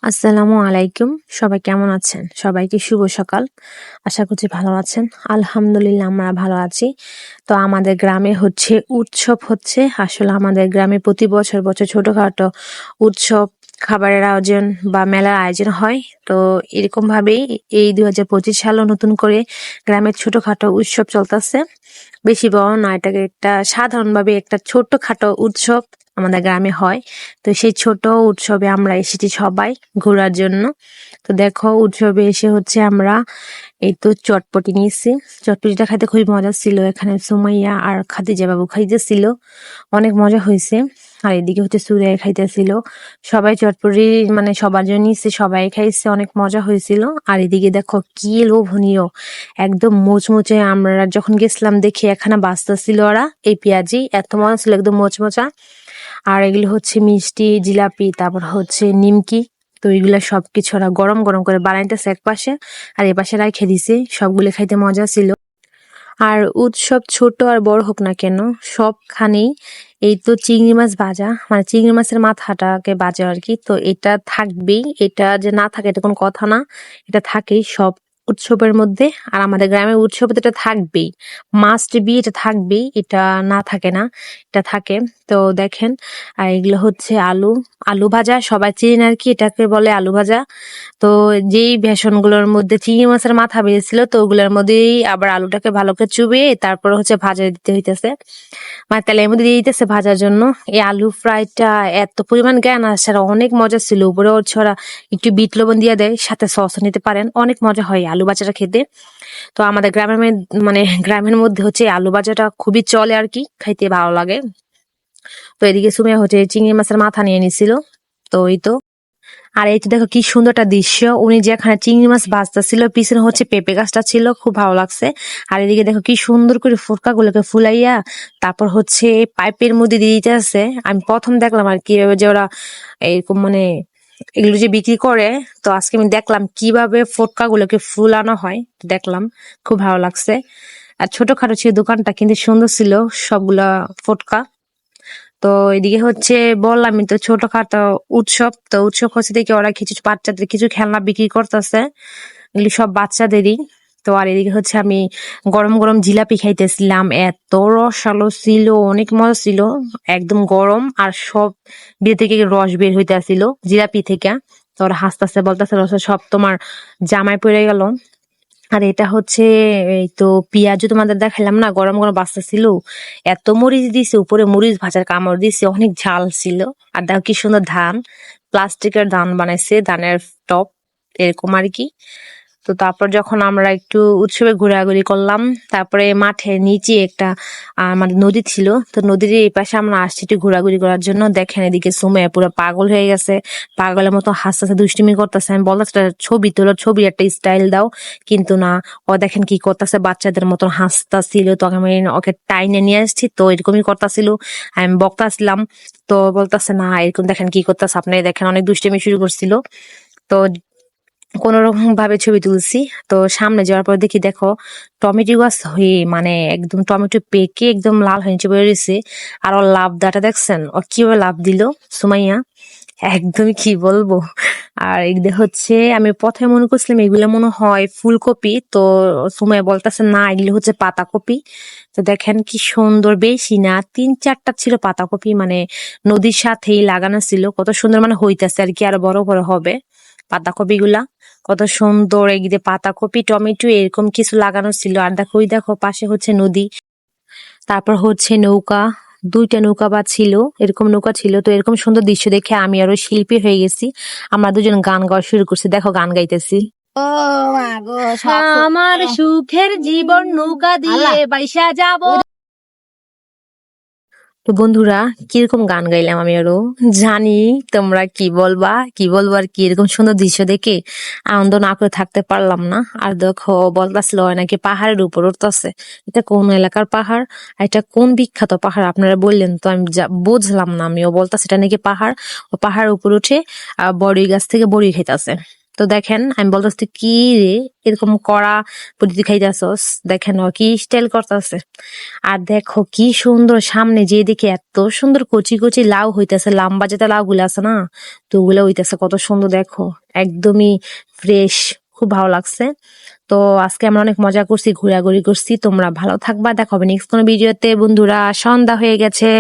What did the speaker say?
আসসালামু আলাইকুম। সবাই কেমন আছেন? সবাইকে শুভ সকাল। আশা করছি ভালো আছেন। আলহামদুলিল্লাহ আমরা ভালো আছি। তো আমাদের গ্রামে উৎসব হচ্ছে। আসলে আমাদের গ্রামে প্রতি বছর ছোটখাটো উৎসব, খাবারের আয়োজন বা মেলার আয়োজন হয়। তো এরকম ভাবেই এই 2025 সালেও নতুন করে গ্রামের ছোটখাটো উৎসব চলতেছে। বেশি বড় না, এটাকে একটা সাধারণভাবে একটা ছোটখাটো উৎসব আমাদের গ্রামে হয়। তো সেই ছোট উৎসবে আমরা এসেছি সবাই ঘোরার জন্য। তো দেখো, উৎসবে এসে আমরা এই তো চটপটি নিয়েছি। চটপটিটা খাইতে খুবই মজা ছিল। এখানে সুমাইয়া আর খাদিজা বাবু খাইতেছিল, অনেক মজা হয়েছে। আর এদিকে সুরাই খাইতেছিল। সবাই চটপটি মানে সবার জন্য নিচ্ছে, সবাই খাইছে, অনেক মজা হয়েছিল। আর এদিকে দেখো কি লোভনীয়, একদম মুচমুচে। আমরা যখন গেছিলাম দেখি এখানে বাঁচতেছিল ওরা, এই পেঁয়াজি এত মজা ছিল, একদম মোচমোচা। আর এগুলো মিষ্টি, জিলাপি, তারপর নিমকি। তো এগুলা সবকিছু ওরা গরম গরম করে বানাইতেছে এক পাশে, আর এ পাশে রাখে দিছে। সবগুলো খাইতে মজা ছিল। আর উৎসব ছোট আর বড় হোক না কেন, সবখানেই এই তো চিংড়ি মাছ ভাজা, মানে চিংড়ি মাছের মাথাটাকে ভাজা আর কি। তো এটা থাকবেই, এটা যে না থাকে এটা কোনো কথা না, এটা থাকেই সব উৎসবের মধ্যে। আর আমাদের গ্রামের উৎসবে তো এটা থাকবেই, মাস্ট বি, এটা থাকবেই, এটা না থাকে না, এটা থাকে। তো দেখেন, আর এগুলো আলু, আলু ভাজা, সবাই চেনেন আর কি, এটাকে বলে আলু ভাজা। তো যেই বেসনগুলোর মধ্যে চিংড়ি মাছের মাথা বেরিয়েছিল, তো ওগুলোর মধ্যেই আবার আলুটাকে ভালো করে চুবিয়ে তারপর ভাজা দিতে হইতেছে, মানে তেলের মধ্যে দিয়ে দিতেছে ভাজার জন্য। এই আলু ফ্রাইটা এত পরিমাণ জ্ঞান আসে, আর অনেক মজা ছিল। উপরে ওরা একটু বিট লবণ দিয়ে দেয়, সাথে সস নিতে পারেন, অনেক মজা হয় আলু ভাজাটা খেতে। তো আমাদের গ্রামের মধ্যে এই আলু ভাজাটা খুবই চলে আর কি, খাইতে ভালো লাগে। তো এদিকে সুমিয়া চিংড়ি মাছের মাথা নিয়ে নিছিল। তো এই তো, আর এই তো দেখো কি সুন্দর একটা দৃশ্য, উনি যেখানে চিংড়ি মাছ ভাজতেছিল পিছনে পেঁপে গাছটা ছিল, খুব ভালো লাগছে। আর এদিকে দেখো কি সুন্দর করে ফুটকা গুলোকে ফুলাইয়া তারপর পাইপের মধ্যে দিয়ে দিতে আছে। আমি প্রথম দেখলাম আর কি যে ওরা এরকম মানে এগুলো যে বিক্রি করে। তো আজকে আমি দেখলাম কিভাবে ফুটকা গুলোকে ফুলানো হয়, দেখলাম, খুব ভালো লাগছে। আর ছোটখাটো ছিল দোকানটা, কিন্তু সুন্দর ছিল সবগুলা ফুটকা। তো এদিকে বললামই তো ছোটখাটো উৎসব। তো উৎসব দেখে ওরা কিছু বাচ্চাদের কিছু খেলনা বিক্রি করতেছে, এগুলি সব বাচ্চাদেরই। তো আর এদিকে আমি গরম গরম জিলাপি খাইতেছিলাম, এত রসালো ছিল, অনেক মজা ছিল, একদম গরম। আর সব বিয়ে থেকে রস বের হইতেছিল জিলাপি থেকে। তো ওরা হাসতেছে, বলতেছে রস সব তোমার জামায় পড়ে গেল। আর এটা এই তো পেঁয়াজও তোমাদের দেখাইলাম না, গরম গরম বাস্তা ছিল, এত মরিচ দিছে, উপরে মরিচ ভাজার কামড় দিছে, অনেক ঝাল ছিল। আর দেখো কি সুন্দর ধান, প্লাস্টিকের ধান বানাইছে, ধানের টপ এরকম আর কি। তো তারপর যখন আমরা একটু উৎসবে ঘোরাঘুরি করলাম, তারপরে মাঠের নিচে একটা আমাদের নদী ছিল। তো নদীর এই পাশে আমরা আসছি একটু ঘোরাঘুরি করার জন্য। দেখেন এদিকে সুমাইয়া পুরো পাগল হয়ে গেছে, পাগলের মতো হাসতেছে, দুষ্টুমি করতেছে। আমি বলতেছি ছবি তোলো, ছবি একটা স্টাইল দাও, কিন্তু না, ও দেখেন কি করতেছে, বাচ্চাদের মতন হাসতাছিল। তো আমি ওকে টাইনে নিয়ে আসছি, তো এরকমই করতেছিল। আমি বকতাছিলাম, তো বলতেছে না এরকম দেখেন কি করতেছে, আপনি দেখেন, অনেক দুষ্টুমি শুরু করছিল। তো কোন রকম ভাবে ছবি তুলছি। তো সামনে যাওয়ার পর দেখি, দেখো টমেটো গাছ হয়ে মানে একদম টমেটো পেকে একদম লাল হয়ে নিচে বেরিয়েছে। আর ওর লাভ দাটা দেখছেন, ও কিভাবে লাভ দিল সুমাইয়া, একদমই কি বলবো। আর এগুলো আমি প্রথমে মনে করছিলাম এগুলো মনে হয় ফুলকপি, তো সুমাইয়া বলতেছে না এগুলো পাতাকপি। তো দেখেন কি সুন্দর, বেশি না 3-4টা ছিল পাতাকপি, মানে নদীর সাথেই লাগানো ছিল, কত সুন্দর মানে হইতেছে আর কি, আরো বড় বড় হবে পাতাকপি গুলা, কত সুন্দর। এদিকে পাতাকপি, টমেটো এরকম কিছু লাগানো ছিল। আর দেখো ওই দেখো পাশে নদী, তারপর নৌকা, 2টা নৌকা বা ছিল, এরকম নৌকা ছিল। তো এরকম সুন্দর দৃশ্য দেখে আমি আরো শিল্পী হয়ে গেছি। আমরা দুজন গান গাওয়া শুরু করছি, দেখো গান গাইতেছি। ও মা গো, আমার সুখের জীবন নৌকা দিয়ে বাইসা যাব। তো বন্ধুরা, কিরকম গান গাইলাম আমি আরো, জানি তোমরা কি বলবো আর কি, এরকম সুন্দর দৃশ্য দেখে আনন্দ না করে থাকতে পারলাম না। আর দেখো বলতাছিল নাকি পাহাড়ের উপর উঠতেছে, এটা কোন এলাকার পাহাড়, আর এটা কোন বিখ্যাত পাহাড় আপনারা বললেন তো, আমি বুঝলাম না। আমিও বলতাছি এটা নাকি পাহাড়, ও পাহাড়ের উপর উঠে বড়ি গাছ থেকে বড়ি খাইতেছে। তো দেখেন আমি বলতেছি কি রে এরকম কড়া পদ্ধতি খাইতেছস, দেখেন ও কি স্টাইল করতেছে। আর দেখো কি সুন্দর সামনে যে দেখে এত সুন্দর কচি কচি লাউ হইতেছে, লম্বা যেটা লাউ গুলো আছে না, তো ওগুলো হইতেছে কত সুন্দর, দেখো একদমই ফ্রেশ, খুব ভালো লাগছে। তো আজকে আমরা অনেক মজা করছি, ঘোরাঘুরি করছি। তোমরা ভালো থাকবা, দেখা হবে নেক্সট কোনো ভিডিওতে। বন্ধুরা, সন্ধ্যা হয়ে গেছে।